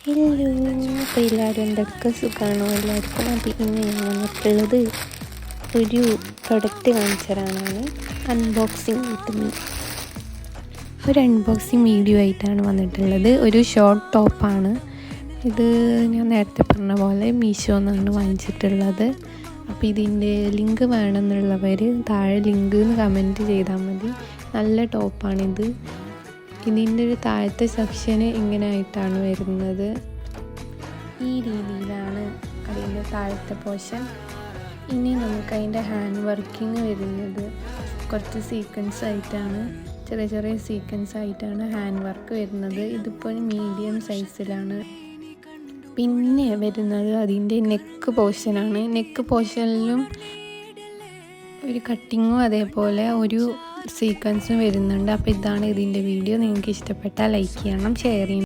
Hello, അപ്പോൾ എല്ലാവരും എന്തൊക്കെ സുഖമാണോ? എല്ലാവർക്കും. അപ്പോൾ ഇന്ന് ഞാൻ വന്നിട്ടുള്ളത് ഒരു പ്രൊഡക്റ്റ് കാണിച്ചു തരാനാണ്. Unboxing with me. ഒരു അൺബോക്സിങ് വീഡിയോ ആയിട്ടാണ് വന്നിട്ടുള്ളത്. ഒരു ഷോർട്ട് ടോപ്പാണ് ഇത്. ഞാൻ നേരത്തെ പറഞ്ഞ പോലെ മീഷോന്നാണ് വാങ്ങിച്ചിട്ടുള്ളത്. അപ്പോൾ ഇതിൻ്റെ ലിങ്ക് വേണമെന്നുള്ളവർ താഴെ ലിങ്ക് എന്ന് കമൻറ്റ് ചെയ്താൽ മതി. നല്ല ടോപ്പാണിത്. ഇതിൻ്റെ ഒരു താഴത്തെ സെക്ഷന് ഇങ്ങനെ ആയിട്ടാണ് വരുന്നത്. ഈ രീതിയിലാണ് അതിൻ്റെ താഴത്തെ പോർഷൻ. ഇനി നമുക്ക് അതിൻ്റെ ഹാൻഡ് വർക്കിംഗ് വരുന്നത് കുറച്ച് സീക്വൻസ് ആയിട്ടാണ്, ചെറിയ ചെറിയ സീക്വൻസ് ആയിട്ടാണ് ഹാൻഡ് വർക്ക് വരുന്നത്. ഇതിപ്പോൾ മീഡിയം സൈസിലാണ്. പിന്നെ വരുന്നത് അതിൻ്റെ നെക്ക് പോർഷനാണ്. നെക്ക് പോർഷനിലും ഒരു കട്ടിങ്ങും അതേപോലെ ഒരു സീക്വൻസും വരുന്നുണ്ട്. അപ്പോൾ ഇതാണ് ഇതിൻ്റെ വീഡിയോ. നിങ്ങൾക്ക് ഇഷ്ടപ്പെട്ടാൽ ലൈക്ക് ചെയ്യണം, ഷെയർ ചെയ്യണം.